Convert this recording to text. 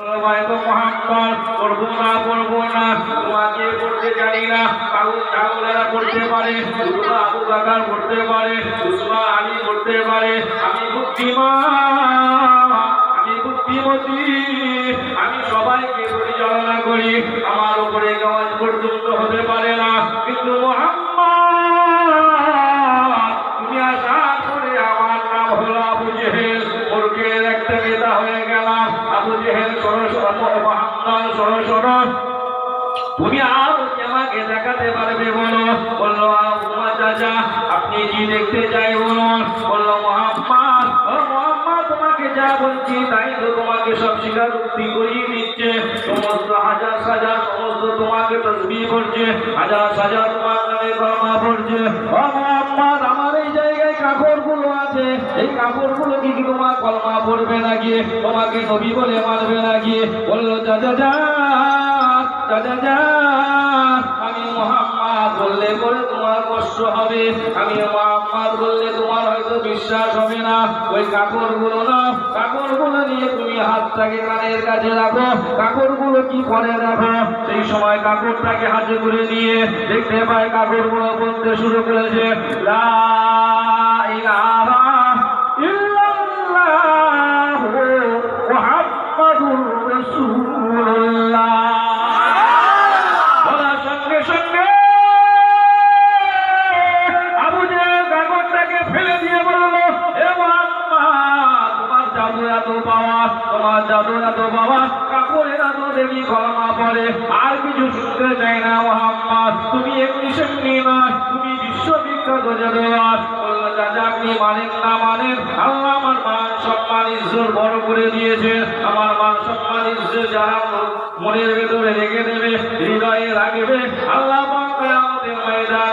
মোহাম্মদ করবো না তোমাকে করতে জানি না। পাগলেরা করতে পারে, আবু বকর করতে পারে, উসমান আলী করতে পারে। আমি বুদ্ধিমান, আমি বুদ্ধিমতী, আমি সবাইকে পরিচালনা করি। আমার উপরে গাওয়াজ পর্যন্ত হতে পারে না। কিন্তু মোহাম্মদ তুমি আসার পরে আমার নাম হলো আবু জেহেল, মূর্খের একটা নেতা হয়ে গেলাম। আবু জেহেল মোহাম্মদ সরো তুমি আর আমাকে দেখাতে পারবে? বললো তোমার চাচা আপনি কি দেখতে চাই বলুন। বললো মোহাম্মদ, ও মোহাম্মদ তোমাকে যা বলছি তাই তো তোমাকে সব স্বীকারোক্তি করিয়ে দিচ্ছে। সমস্ত হাজার সাজার সমস্ত তোমাকে তসবিহ করছে, হাজার সাজার তোমার নামে কলমা পড়ছে। ও মোহাম্মদ আমার এই জায়গায় কাপড়গুলো আছে, এই কাপড়গুলো কি তোমার কলমা পড়বে নাকি? তোমাকে নবী বলে মানবে নাকি? বললো চাচা আমি মুহাম্মদ বললে পরে তোমার কষ্ট হবে, আমি মুহাম্মদ বললে তোমার হয়তো বিশ্বাস হবে না। ওই কাপড়গুলো না, কাপড়গুলো নিয়ে তুমি হাতটাকে কানের কাছে রাখো, কাপড়গুলো কি করে রাখো। সেই সময় কাপড়টাকে হাতে করে নিয়ে দেখতে পায় কাপড়গুলো বলতে শুরু করেছে, লা ইলাহা ইল্লাল্লাহু মুহাম্মাদুর রাসূলুল্লাহ। আর কিছু শুনতে চাই না মুহাম্মদ, তুমি এমনি সেমনি না, তুমি বিশ্ববিখ্যাত জাদুয়ার। বলল চাচা আপনি মানেন না মানেন, আল্লাহ আমার মান সম্মান ইজ্জত বড় করে দিয়েছে। আমার মান সম্মান ইজ্জত যারা মনের ভেতরে রেখে দেবে